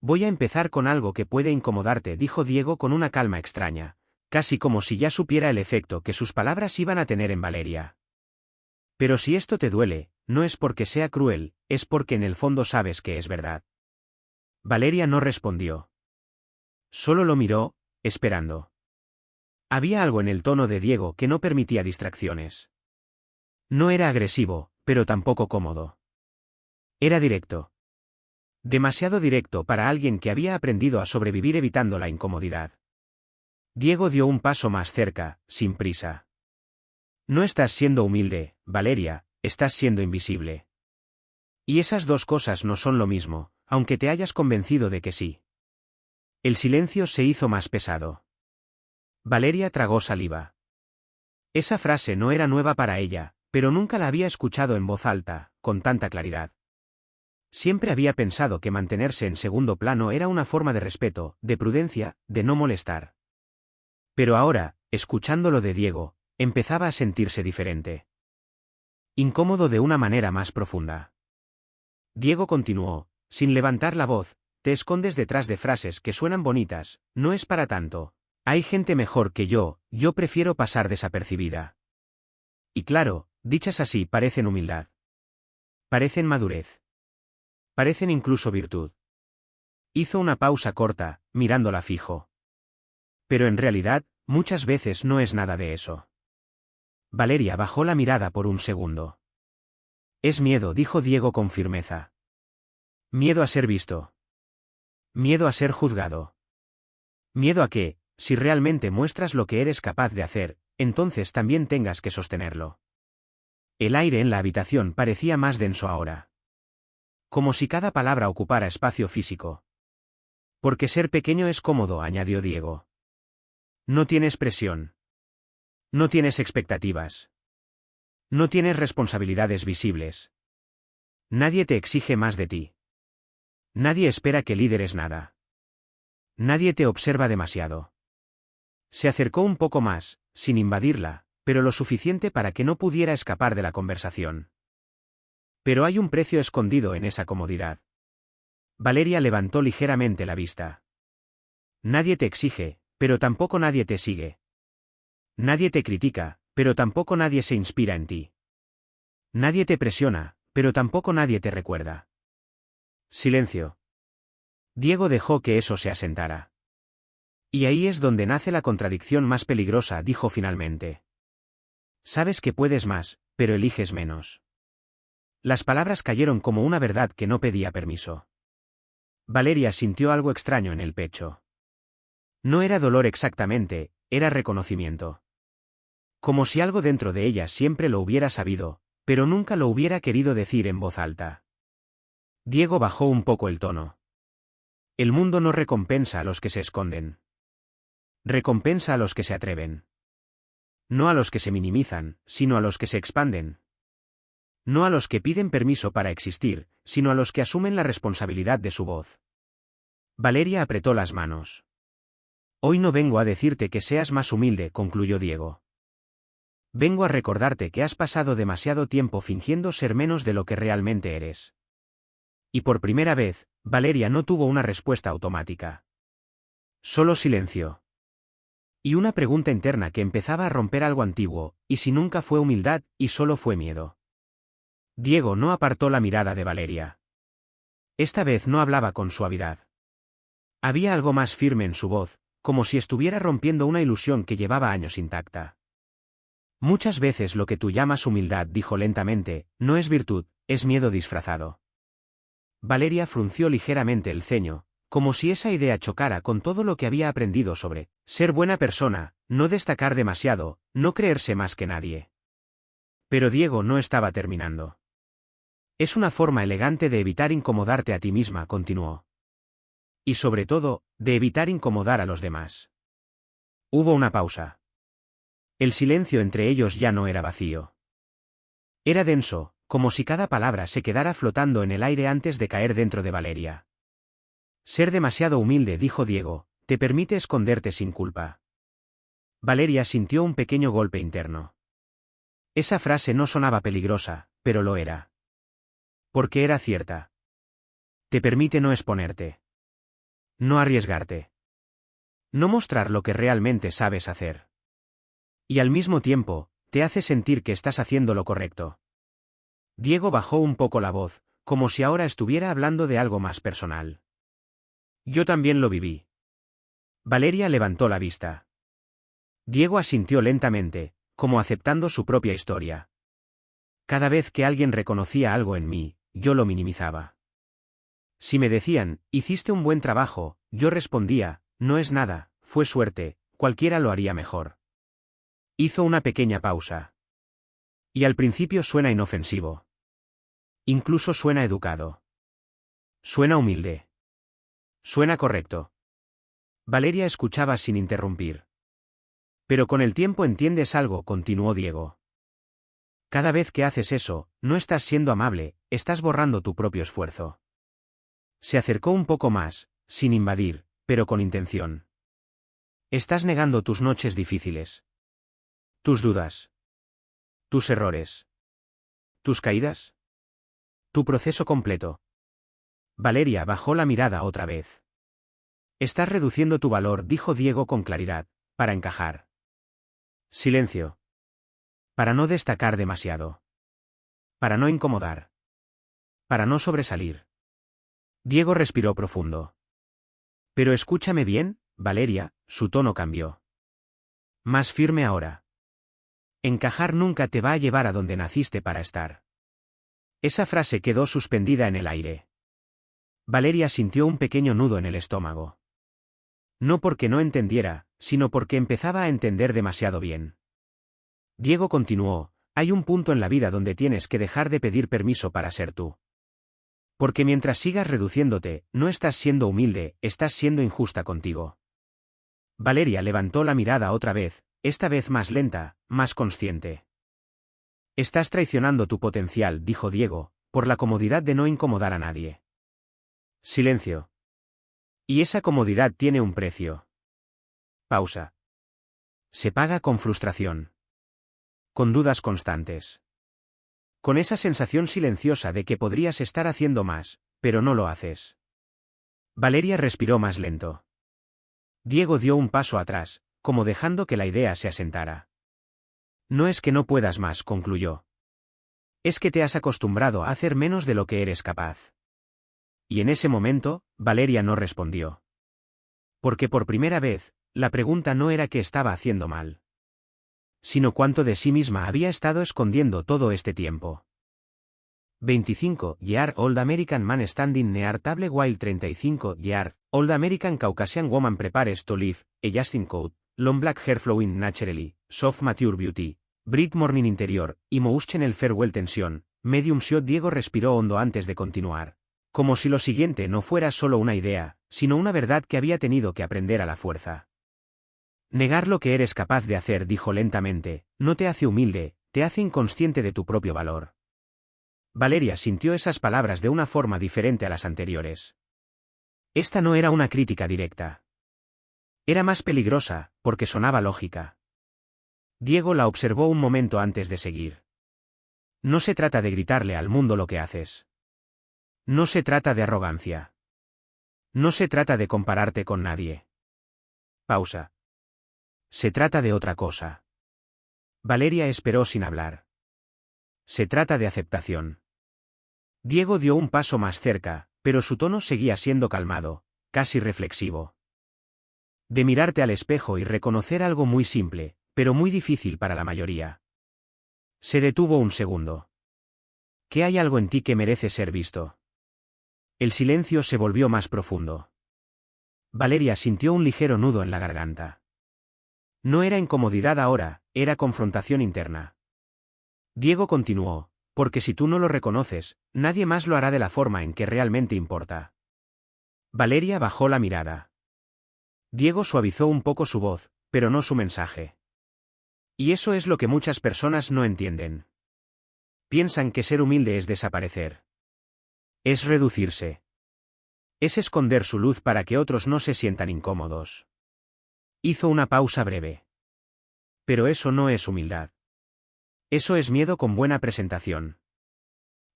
Voy a empezar con algo que puede incomodarte, dijo Diego con una calma extraña, casi como si ya supiera el efecto que sus palabras iban a tener en Valeria. Pero si esto te duele, no es porque sea cruel, es porque en el fondo sabes que es verdad. Valeria no respondió. Solo lo miró, esperando. Había algo en el tono de Diego que no permitía distracciones. No era agresivo, pero tampoco cómodo. Era directo. Demasiado directo para alguien que había aprendido a sobrevivir evitando la incomodidad. Diego dio un paso más cerca, sin prisa. No estás siendo humilde, Valeria, estás siendo invisible. Y esas dos cosas no son lo mismo, aunque te hayas convencido de que sí. El silencio se hizo más pesado. Valeria tragó saliva. Esa frase no era nueva para ella, pero nunca la había escuchado en voz alta, con tanta claridad. Siempre había pensado que mantenerse en segundo plano era una forma de respeto, de prudencia, de no molestar. Pero ahora, escuchándolo de Diego, empezaba a sentirse diferente. Incómodo de una manera más profunda. Diego continuó, sin levantar la voz, te escondes detrás de frases que suenan bonitas, no es para tanto. Hay gente mejor que yo prefiero pasar desapercibida. Y claro, dichas así parecen humildad. Parecen madurez. Parecen incluso virtud. Hizo una pausa corta, mirándola fijo. Pero en realidad, muchas veces no es nada de eso. Valeria bajó la mirada por un segundo. Es miedo, dijo Diego con firmeza. Miedo a ser visto. Miedo a ser juzgado. Miedo a que, si realmente muestras lo que eres capaz de hacer, entonces también tengas que sostenerlo. El aire en la habitación parecía más denso ahora. Como si cada palabra ocupara espacio físico. Porque ser pequeño es cómodo, añadió Diego. No tienes presión. No tienes expectativas. No tienes responsabilidades visibles. Nadie te exige más de ti. Nadie espera que lideres nada. Nadie te observa demasiado. Se acercó un poco más, sin invadirla, pero lo suficiente para que no pudiera escapar de la conversación. Pero hay un precio escondido en esa comodidad. Valeria levantó ligeramente la vista. Nadie te exige, pero tampoco nadie te sigue. Nadie te critica, pero tampoco nadie se inspira en ti. Nadie te presiona, pero tampoco nadie te recuerda. Silencio. Diego dejó que eso se asentara. Y ahí es donde nace la contradicción más peligrosa, dijo finalmente. Sabes que puedes más, pero eliges menos. Las palabras cayeron como una verdad que no pedía permiso. Valeria sintió algo extraño en el pecho. No era dolor exactamente, era reconocimiento. Como si algo dentro de ella siempre lo hubiera sabido, pero nunca lo hubiera querido decir en voz alta. Diego bajó un poco el tono. El mundo no recompensa a los que se esconden. Recompensa a los que se atreven. No a los que se minimizan, sino a los que se expanden. No a los que piden permiso para existir, sino a los que asumen la responsabilidad de su voz. Valeria apretó las manos. Hoy no vengo a decirte que seas más humilde, concluyó Diego. Vengo a recordarte que has pasado demasiado tiempo fingiendo ser menos de lo que realmente eres. Y por primera vez, Valeria no tuvo una respuesta automática. Solo silencio. Y una pregunta interna que empezaba a romper algo antiguo, y si nunca fue humildad, y solo fue miedo. Diego no apartó la mirada de Valeria. Esta vez no hablaba con suavidad. Había algo más firme en su voz, como si estuviera rompiendo una ilusión que llevaba años intacta. Muchas veces lo que tú llamas humildad, dijo lentamente, no es virtud, es miedo disfrazado. Valeria frunció ligeramente el ceño, como si esa idea chocara con todo lo que había aprendido sobre ser buena persona, no destacar demasiado, no creerse más que nadie. Pero Diego no estaba terminando. Es una forma elegante de evitar incomodarte a ti misma, continuó. Y sobre todo, de evitar incomodar a los demás. Hubo una pausa. El silencio entre ellos ya no era vacío. Era denso, como si cada palabra se quedara flotando en el aire antes de caer dentro de Valeria. Ser demasiado humilde, dijo Diego, te permite esconderte sin culpa. Valeria sintió un pequeño golpe interno. Esa frase no sonaba peligrosa, pero lo era. Porque era cierta. Te permite no exponerte. No arriesgarte. No mostrar lo que realmente sabes hacer. Y al mismo tiempo, te hace sentir que estás haciendo lo correcto. Diego bajó un poco la voz, como si ahora estuviera hablando de algo más personal. Yo también lo viví. Valeria levantó la vista. Diego asintió lentamente, como aceptando su propia historia. Cada vez que alguien reconocía algo en mí, yo lo minimizaba. Si me decían, hiciste un buen trabajo, yo respondía, no es nada, fue suerte, cualquiera lo haría mejor. Hizo una pequeña pausa. Y al principio suena inofensivo. Incluso suena educado. Suena humilde. Suena correcto. Valeria escuchaba sin interrumpir. Pero con el tiempo entiendes algo, continuó Diego. Cada vez que haces eso, no estás siendo amable, estás borrando tu propio esfuerzo. Se acercó un poco más, sin invadir, pero con intención. Estás negando tus noches difíciles. Tus dudas. Tus errores. Tus caídas. Tu proceso completo. Valeria bajó la mirada otra vez. Estás reduciendo tu valor, dijo Diego con claridad, para encajar. Silencio. Para no destacar demasiado. Para no incomodar. Para no sobresalir. Diego respiró profundo. Pero escúchame bien, Valeria, su tono cambió. Más firme ahora. Encajar nunca te va a llevar a donde naciste para estar. Esa frase quedó suspendida en el aire. Valeria sintió un pequeño nudo en el estómago. No porque no entendiera, sino porque empezaba a entender demasiado bien. Diego continuó, hay un punto en la vida donde tienes que dejar de pedir permiso para ser tú. Porque mientras sigas reduciéndote, no estás siendo humilde, estás siendo injusta contigo. Valeria levantó la mirada otra vez, esta vez más lenta, más consciente. Estás traicionando tu potencial, dijo Diego, por la comodidad de no incomodar a nadie. Silencio. Y esa comodidad tiene un precio. Pausa. Se paga con frustración. Con dudas constantes. Con esa sensación silenciosa de que podrías estar haciendo más, pero no lo haces. Valeria respiró más lento. Diego dio un paso atrás, como dejando que la idea se asentara. No es que no puedas más, concluyó. Es que te has acostumbrado a hacer menos de lo que eres capaz. Y en ese momento, Valeria no respondió. Porque por primera vez, la pregunta no era qué estaba haciendo mal, sino cuánto de sí misma había estado escondiendo todo este tiempo. 25 Old American Man Standing Near Table While 35 Old American Caucasian Woman Prepares to Live, a Justin Coat, Long Black Hair Flowing Naturally, Soft Mature Beauty, Bright Morning Interior, Emotional Farewell Tension, Medium Shot. Diego respiró hondo antes de continuar. Como si lo siguiente no fuera solo una idea, sino una verdad que había tenido que aprender a la fuerza. Negar lo que eres capaz de hacer, dijo lentamente, no te hace humilde, te hace inconsciente de tu propio valor. Valeria sintió esas palabras de una forma diferente a las anteriores. Esta no era una crítica directa. Era más peligrosa, porque sonaba lógica. Diego la observó un momento antes de seguir. No se trata de gritarle al mundo lo que haces. No se trata de arrogancia. No se trata de compararte con nadie. Pausa. Se trata de otra cosa. Valeria esperó sin hablar. Se trata de aceptación. Diego dio un paso más cerca, pero su tono seguía siendo calmado, casi reflexivo. De mirarte al espejo y reconocer algo muy simple, pero muy difícil para la mayoría. Se detuvo un segundo. ¿Que hay algo en ti que merece ser visto? El silencio se volvió más profundo. Valeria sintió un ligero nudo en la garganta. No era incomodidad ahora, era confrontación interna. Diego continuó, porque si tú no lo reconoces, nadie más lo hará de la forma en que realmente importa. Valeria bajó la mirada. Diego suavizó un poco su voz, pero no su mensaje. Y eso es lo que muchas personas no entienden. Piensan que ser humilde es desaparecer. Es reducirse. Es esconder su luz para que otros no se sientan incómodos. Hizo una pausa breve. Pero eso no es humildad. Eso es miedo con buena presentación.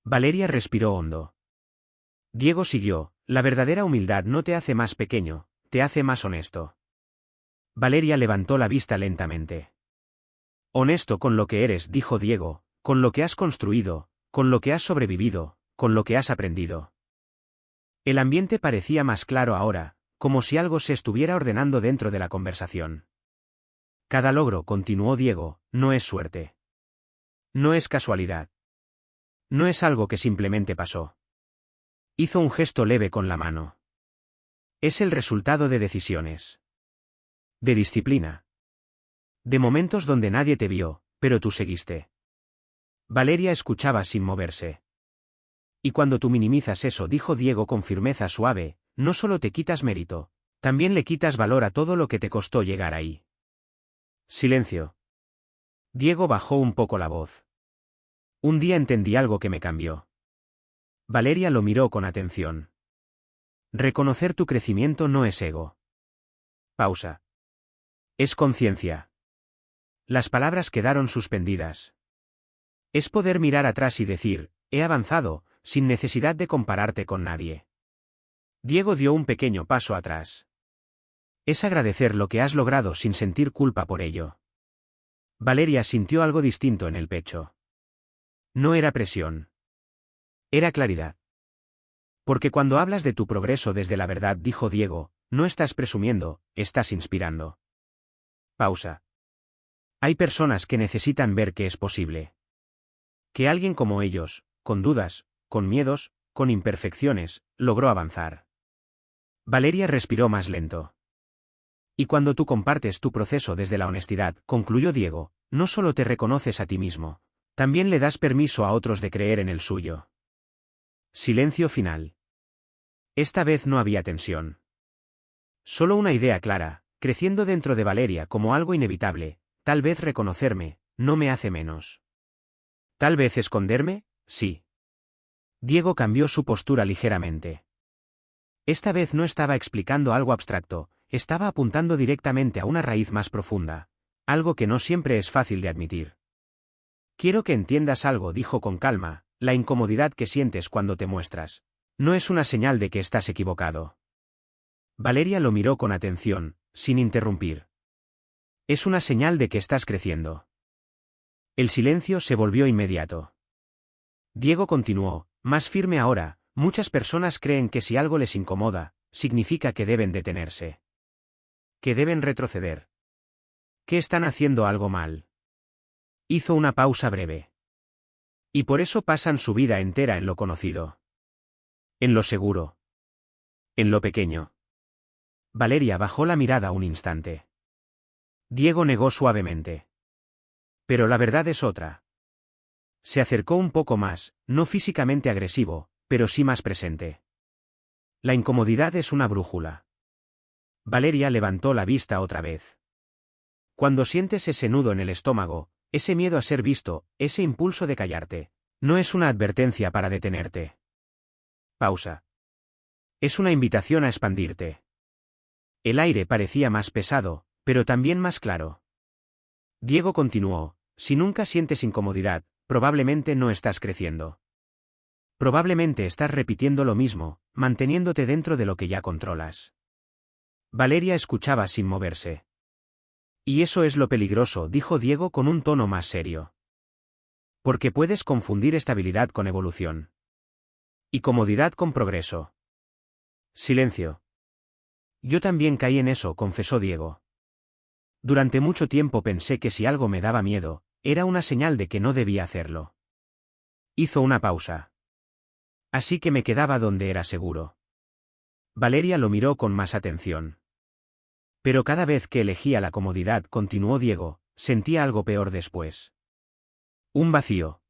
Valeria respiró hondo. Diego siguió, La verdadera humildad no te hace más pequeño, te hace más honesto. Valeria levantó la vista lentamente. Honesto con lo que eres, dijo Diego, con lo que has construido, con lo que has sobrevivido, con lo que has aprendido. El ambiente parecía más claro ahora, como si algo se estuviera ordenando dentro de la conversación. Cada logro, continuó Diego, no es suerte. No es casualidad. No es algo que simplemente pasó. Hizo un gesto leve con la mano. Es el resultado de decisiones. De disciplina. De momentos donde nadie te vio, pero tú seguiste. Valeria escuchaba sin moverse. Y cuando tú minimizas eso, dijo Diego con firmeza suave, no solo te quitas mérito, también le quitas valor a todo lo que te costó llegar ahí. Silencio. Diego bajó un poco la voz. Un día entendí algo que me cambió. Valeria lo miró con atención. Reconocer tu crecimiento no es ego. Pausa. Es conciencia. Las palabras quedaron suspendidas. Es poder mirar atrás y decir, he avanzado, sin necesidad de compararte con nadie. Diego dio un pequeño paso atrás. Es agradecer lo que has logrado sin sentir culpa por ello. Valeria sintió algo distinto en el pecho. No era presión. Era claridad. Porque cuando hablas de tu progreso desde la verdad, dijo Diego, no estás presumiendo, estás inspirando. Pausa. Hay personas que necesitan ver que es posible. Que alguien como ellos, con dudas, con miedos, con imperfecciones, logró avanzar. Valeria respiró más lento. Y cuando tú compartes tu proceso desde la honestidad, concluyó Diego, no solo te reconoces a ti mismo, también le das permiso a otros de creer en el suyo. Silencio final. Esta vez no había tensión. Solo una idea clara, creciendo dentro de Valeria como algo inevitable, tal vez reconocerme, no me hace menos. Tal vez esconderme, sí. Diego cambió su postura ligeramente. Esta vez no estaba explicando algo abstracto, estaba apuntando directamente a una raíz más profunda, algo que no siempre es fácil de admitir. Quiero que entiendas algo, dijo con calma, la incomodidad que sientes cuando te muestras. No es una señal de que estás equivocado. Valeria lo miró con atención, sin interrumpir. Es una señal de que estás creciendo. El silencio se volvió inmediato. Diego continuó, más firme ahora, muchas personas creen que si algo les incomoda, significa que deben detenerse. Que deben retroceder. Que están haciendo algo mal. Hizo una pausa breve. Y por eso pasan su vida entera en lo conocido. En lo seguro. En lo pequeño. Valeria bajó la mirada un instante. Diego negó suavemente. Pero la verdad es otra. Se acercó un poco más, no físicamente agresivo, pero sí más presente. La incomodidad es una brújula. Valeria levantó la vista otra vez. Cuando sientes ese nudo en el estómago, ese miedo a ser visto, ese impulso de callarte, no es una advertencia para detenerte. Pausa. Es una invitación a expandirte. El aire parecía más pesado, pero también más claro. Diego continuó, si nunca sientes incomodidad, probablemente no estás creciendo. Probablemente estás repitiendo lo mismo, manteniéndote dentro de lo que ya controlas. Valeria escuchaba sin moverse. Y eso es lo peligroso, dijo Diego con un tono más serio. Porque puedes confundir estabilidad con evolución. Y comodidad con progreso. Silencio. Yo también caí en eso, confesó Diego. Durante mucho tiempo pensé que si algo me daba miedo, era una señal de que no debía hacerlo. Hizo una pausa. Así que me quedaba donde era seguro. Valeria lo miró con más atención. Pero cada vez que elegía la comodidad, continuó Diego, sentía algo peor después. Un vacío.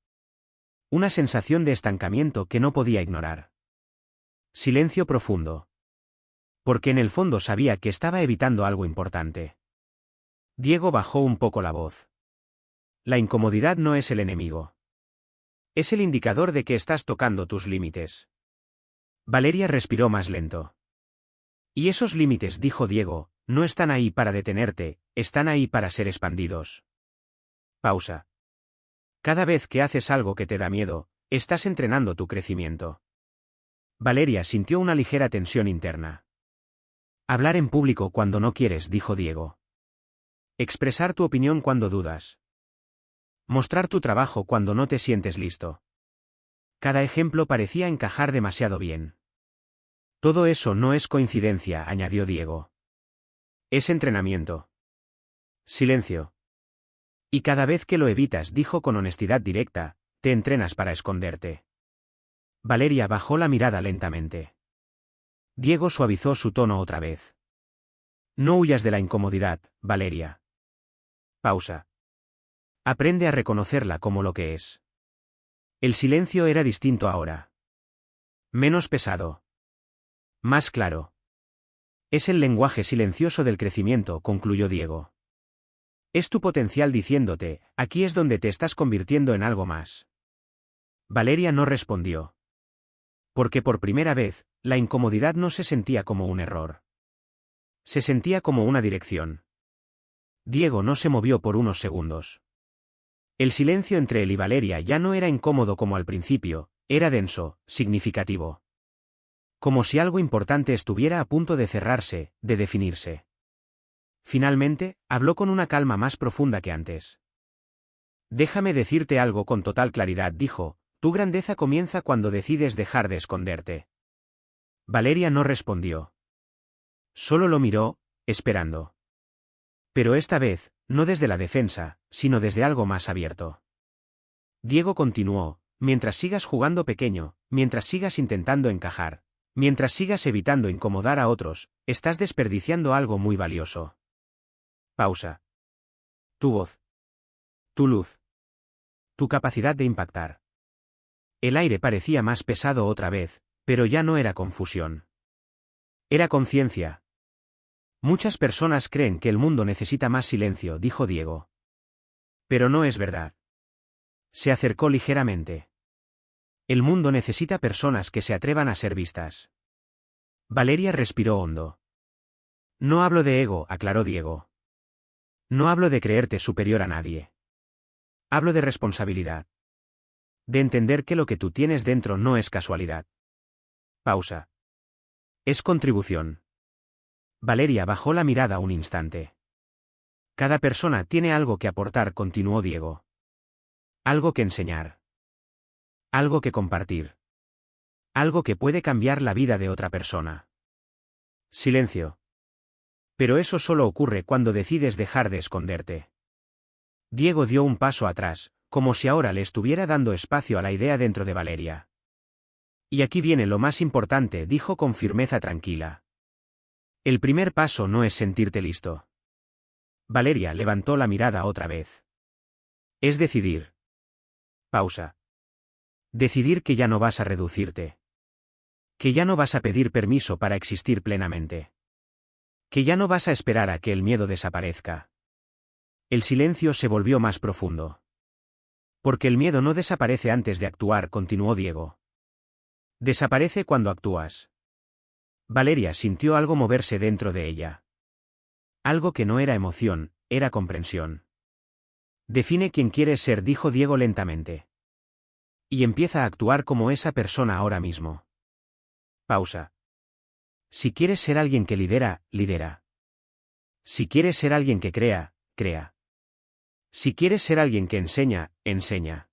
Una sensación de estancamiento que no podía ignorar. Silencio profundo. Porque en el fondo sabía que estaba evitando algo importante. Diego bajó un poco la voz. La incomodidad no es el enemigo. Es el indicador de que estás tocando tus límites. Valeria respiró más lento. Y esos límites, dijo Diego, no están ahí para detenerte, están ahí para ser expandidos. Pausa. Cada vez que haces algo que te da miedo, estás entrenando tu crecimiento. Valeria sintió una ligera tensión interna. Hablar en público cuando no quieres, dijo Diego. Expresar tu opinión cuando dudas. Mostrar tu trabajo cuando no te sientes listo. Cada ejemplo parecía encajar demasiado bien. Todo eso no es coincidencia, añadió Diego. Es entrenamiento. Silencio. Y cada vez que lo evitas, dijo con honestidad directa, te entrenas para esconderte. Valeria bajó la mirada lentamente. Diego suavizó su tono otra vez. No huyas de la incomodidad, Valeria. Pausa. Aprende a reconocerla como lo que es. El silencio era distinto ahora. Menos pesado. Más claro. Es el lenguaje silencioso del crecimiento, concluyó Diego. Es tu potencial diciéndote, aquí es donde te estás convirtiendo en algo más. Valeria no respondió. Porque por primera vez, la incomodidad no se sentía como un error. Se sentía como una dirección. Diego no se movió por unos segundos. El silencio entre él y Valeria ya no era incómodo como al principio, era denso, significativo. Como si algo importante estuviera a punto de cerrarse, de definirse. Finalmente, habló con una calma más profunda que antes. Déjame decirte algo con total claridad, dijo, tu grandeza comienza cuando decides dejar de esconderte. Valeria no respondió. Solo lo miró, esperando. Pero esta vez, no desde la defensa, sino desde algo más abierto. Diego continuó, mientras sigas jugando pequeño, mientras sigas intentando encajar, mientras sigas evitando incomodar a otros, estás desperdiciando algo muy valioso. Pausa. Tu voz. Tu luz. Tu capacidad de impactar. El aire parecía más pesado otra vez, pero ya no era confusión. Era conciencia. Muchas personas creen que el mundo necesita más silencio, dijo Diego. Pero no es verdad. Se acercó ligeramente. El mundo necesita personas que se atrevan a ser vistas. Valeria respiró hondo. No hablo de ego, aclaró Diego. No hablo de creerte superior a nadie. Hablo de responsabilidad. De entender que lo que tú tienes dentro no es casualidad. Pausa. Es contribución. Valeria bajó la mirada un instante. Cada persona tiene algo que aportar, continuó Diego. Algo que enseñar. Algo que compartir. Algo que puede cambiar la vida de otra persona. Silencio. Pero eso solo ocurre cuando decides dejar de esconderte. Diego dio un paso atrás, como si ahora le estuviera dando espacio a la idea dentro de Valeria. Y aquí viene lo más importante, dijo con firmeza tranquila. El primer paso no es sentirte listo. Valeria levantó la mirada otra vez. Es decidir. Pausa. Decidir que ya no vas a reducirte. Que ya no vas a pedir permiso para existir plenamente. Que ya no vas a esperar a que el miedo desaparezca. El silencio se volvió más profundo. Porque el miedo no desaparece antes de actuar, continuó Diego. Desaparece cuando actúas. Valeria sintió algo moverse dentro de ella. Algo que no era emoción, era comprensión. Define quién quieres ser, dijo Diego lentamente. Y empieza a actuar como esa persona ahora mismo. Pausa. Si quieres ser alguien que lidera, lidera. Si quieres ser alguien que crea, crea. Si quieres ser alguien que enseña, enseña.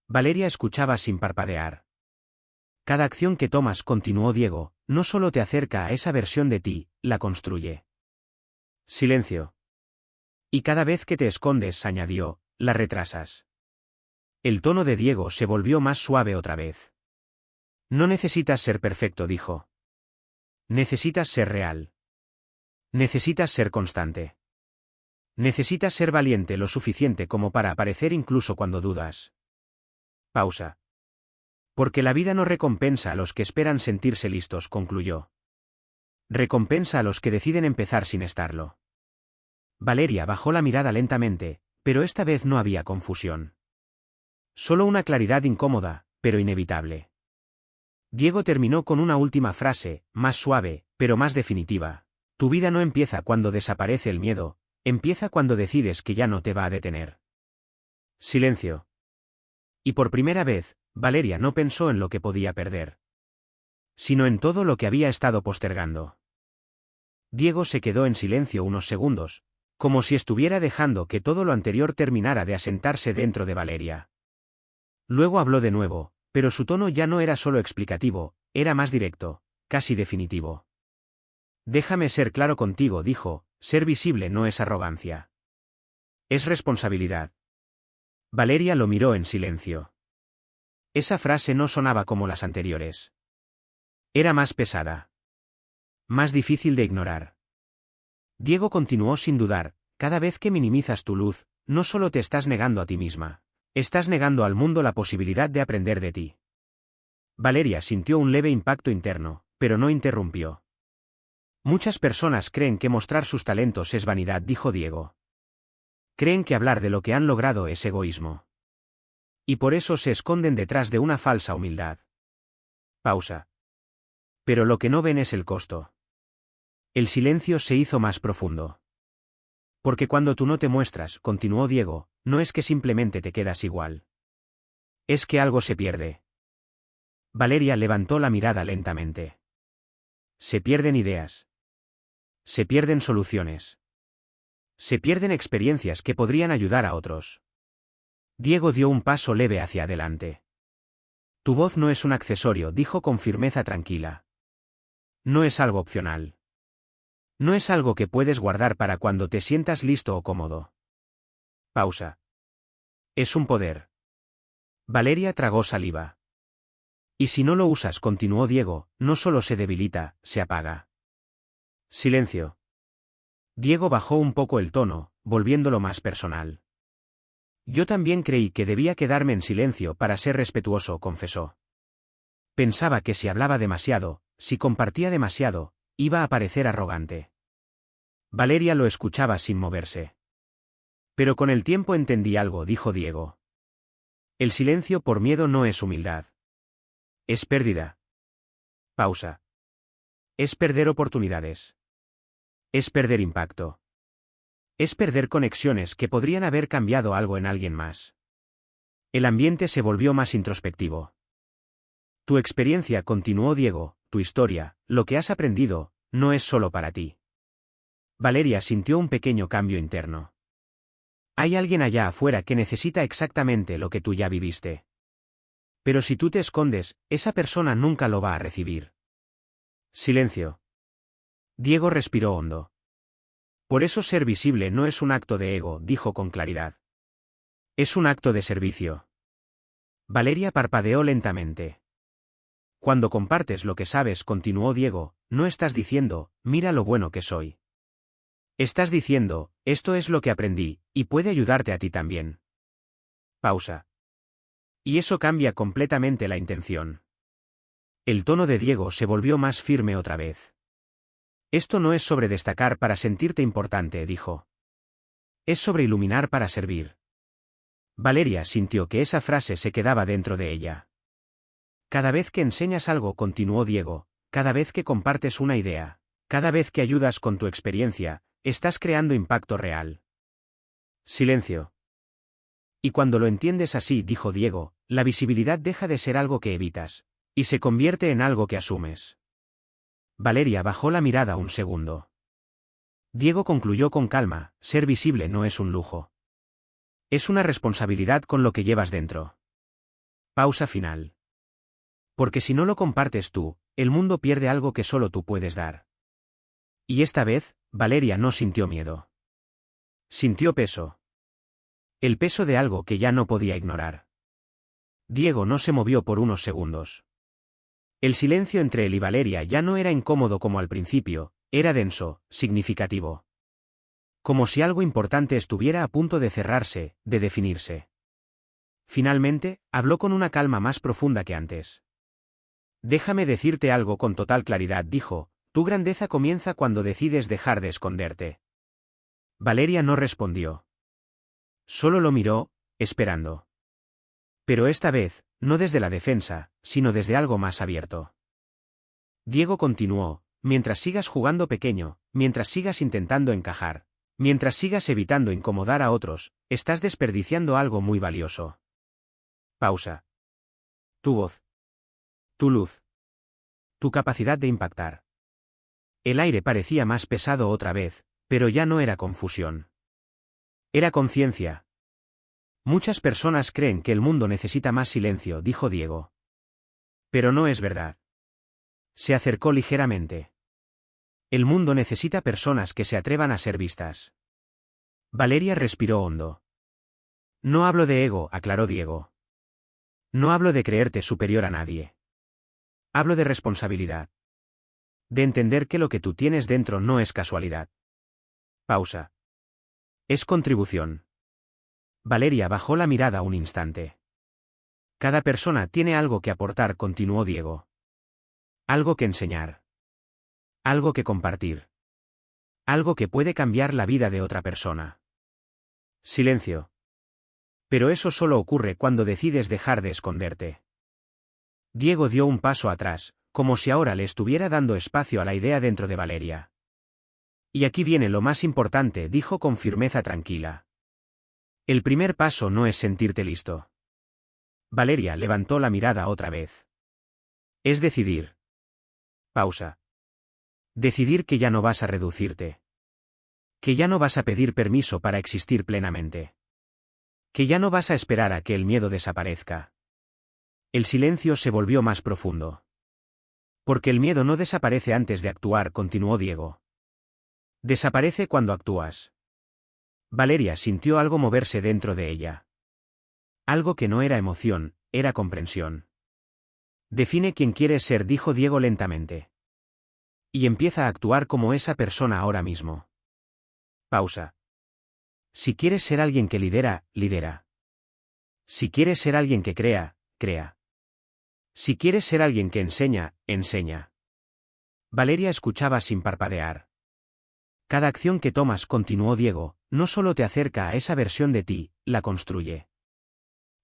Valeria escuchaba sin parpadear. Cada acción que tomas, continuó Diego, no solo te acerca a esa versión de ti, la construye. Silencio. Y cada vez que te escondes, añadió, la retrasas. El tono de Diego se volvió más suave otra vez. No necesitas ser perfecto, dijo. Necesitas ser real. Necesitas ser constante. Necesitas ser valiente lo suficiente como para aparecer incluso cuando dudas. Pausa. Porque la vida no recompensa a los que esperan sentirse listos, concluyó. Recompensa a los que deciden empezar sin estarlo. Valeria bajó la mirada lentamente, pero esta vez no había confusión. Solo una claridad incómoda, pero inevitable. Diego terminó con una última frase, más suave, pero más definitiva. Tu vida no empieza cuando desaparece el miedo, empieza cuando decides que ya no te va a detener. Silencio. Y por primera vez, Valeria no pensó en lo que podía perder. sino en todo lo que había estado postergando. Diego se quedó en silencio unos segundos, como si estuviera dejando que todo lo anterior terminara de asentarse dentro de Valeria. Luego habló de nuevo, pero su tono ya no era solo explicativo, era más directo, casi definitivo. Déjame ser claro contigo, dijo, ser visible no es arrogancia. Es responsabilidad. Valeria lo miró en silencio. Esa frase no sonaba como las anteriores. Era más pesada. Más difícil de ignorar. Diego continuó sin dudar, cada vez que minimizas tu luz, no solo te estás negando a ti misma, estás negando al mundo la posibilidad de aprender de ti. Valeria sintió un leve impacto interno, pero no interrumpió. Muchas personas creen que mostrar sus talentos es vanidad, dijo Diego. Creen que hablar de lo que han logrado es egoísmo. Y por eso se esconden detrás de una falsa humildad. Pausa. Pero lo que no ven es el costo. El silencio se hizo más profundo. Porque cuando tú no te muestras, continuó Diego, no es que simplemente te quedas igual. Es que algo se pierde. Valeria levantó la mirada lentamente. Se pierden ideas. Se pierden soluciones. Se pierden experiencias que podrían ayudar a otros. Diego dio un paso leve hacia adelante. Tu voz no es un accesorio, dijo con firmeza tranquila. No es algo opcional. No es algo que puedes guardar para cuando te sientas listo o cómodo. Pausa. Es un poder. Valeria tragó saliva. Y si no lo usas, continuó Diego, no solo se debilita, se apaga. Silencio. Diego bajó un poco el tono, volviéndolo más personal. Yo también creí que debía quedarme en silencio para ser respetuoso, confesó. Pensaba que si hablaba demasiado, si compartía demasiado, iba a parecer arrogante. Valeria lo escuchaba sin moverse. Pero con el tiempo entendí algo, dijo Diego. El silencio por miedo no es humildad. Es pérdida. Pausa. Es perder oportunidades. Es perder impacto. Es perder conexiones que podrían haber cambiado algo en alguien más. El ambiente se volvió más introspectivo. Tu experiencia, continuó Diego, tu historia, lo que has aprendido, no es solo para ti. Valeria sintió un pequeño cambio interno. Hay alguien allá afuera que necesita exactamente lo que tú ya viviste. Pero si tú te escondes, esa persona nunca lo va a recibir. Silencio. Diego respiró hondo. Por eso ser visible no es un acto de ego, dijo con claridad. Es un acto de servicio. Valeria parpadeó lentamente. Cuando compartes lo que sabes, continuó Diego, no estás diciendo, mira lo bueno que soy. Estás diciendo, esto es lo que aprendí, y puede ayudarte a ti también. Pausa. Y eso cambia completamente la intención. El tono de Diego se volvió más firme otra vez. Esto no es sobre destacar para sentirte importante, dijo. Es sobre iluminar para servir. Valeria sintió que esa frase se quedaba dentro de ella. Cada vez que enseñas algo, continuó Diego, cada vez que compartes una idea, cada vez que ayudas con tu experiencia, estás creando impacto real. Silencio. Y cuando lo entiendes así, dijo Diego, la visibilidad deja de ser algo que evitas, y se convierte en algo que asumes. Valeria bajó la mirada un segundo. Diego concluyó con calma, ser visible no es un lujo. Es una responsabilidad con lo que llevas dentro. Pausa final. Porque si no lo compartes tú, el mundo pierde algo que solo tú puedes dar. Y esta vez, Valeria no sintió miedo. Sintió peso. El peso de algo que ya no podía ignorar. Diego no se movió por unos segundos. El silencio entre él y Valeria ya no era incómodo como al principio, era denso, significativo. Como si algo importante estuviera a punto de cerrarse, de definirse. Finalmente, habló con una calma más profunda que antes. Déjame decirte algo con total claridad, dijo, tu grandeza comienza cuando decides dejar de esconderte. Valeria no respondió. Solo lo miró, esperando. Pero esta vez, no desde la defensa, sino desde algo más abierto. Diego continuó, mientras sigas jugando pequeño, mientras sigas intentando encajar, mientras sigas evitando incomodar a otros, estás desperdiciando algo muy valioso. Pausa. Tu voz. Tu luz. tu capacidad de impactar. El aire parecía más pesado otra vez, pero ya no era confusión. Era conciencia. Muchas personas creen que el mundo necesita más silencio, dijo Diego. Pero no es verdad. Se acercó ligeramente. El mundo necesita personas que se atrevan a ser vistas. Valeria respiró hondo. No hablo de ego, aclaró Diego. No hablo de creerte superior a nadie. Hablo de responsabilidad. De entender que lo que tú tienes dentro no es casualidad. Pausa. Es contribución. Valeria bajó la mirada un instante. Cada persona tiene algo que aportar, continuó Diego. Algo que enseñar. Algo que compartir. Algo que puede cambiar la vida de otra persona. Silencio. Pero eso solo ocurre cuando decides dejar de esconderte. Diego dio un paso atrás, como si ahora le estuviera dando espacio a la idea dentro de Valeria. Y aquí viene lo más importante, dijo con firmeza tranquila. El primer paso no es sentirte listo. Valeria levantó la mirada otra vez. Es decidir. Pausa. Decidir que ya no vas a reducirte. Que ya no vas a pedir permiso para existir plenamente. Que ya no vas a esperar a que el miedo desaparezca. El silencio se volvió más profundo. Porque el miedo no desaparece antes de actuar, continuó Diego. Desaparece cuando actúas. Valeria sintió algo moverse dentro de ella. Algo que no era emoción, era comprensión. Define quién quieres ser, dijo Diego lentamente. Y empieza a actuar como esa persona ahora mismo. Pausa. Si quieres ser alguien que lidera, lidera. Si quieres ser alguien que crea, crea. Si quieres ser alguien que enseña, enseña. Valeria escuchaba sin parpadear. Cada acción que tomas, continuó Diego, no solo te acerca a esa versión de ti, la construye.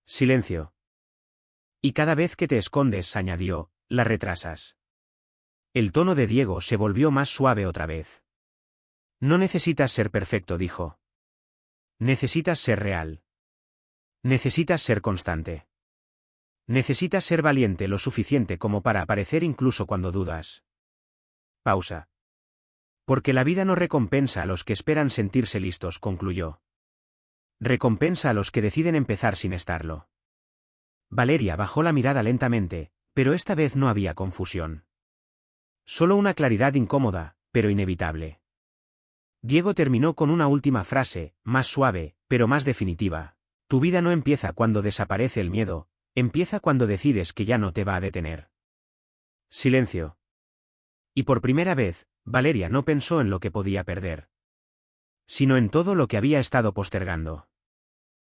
Silencio. Y cada vez que te escondes, añadió, la retrasas. El tono de Diego se volvió más suave otra vez. No necesitas ser perfecto, dijo. Necesitas ser real. Necesitas ser constante. Necesitas ser valiente lo suficiente como para aparecer incluso cuando dudas. Pausa. Porque la vida no recompensa a los que esperan sentirse listos, concluyó. Recompensa a los que deciden empezar sin estarlo. Valeria bajó la mirada lentamente, pero esta vez no había confusión. Solo una claridad incómoda, pero inevitable. Diego terminó con una última frase, más suave, pero más definitiva. Tu vida no empieza cuando desaparece el miedo, empieza cuando decides que ya no te va a detener. Silencio. Y por primera vez, Valeria no pensó en lo que podía perder, sino en todo lo que había estado postergando.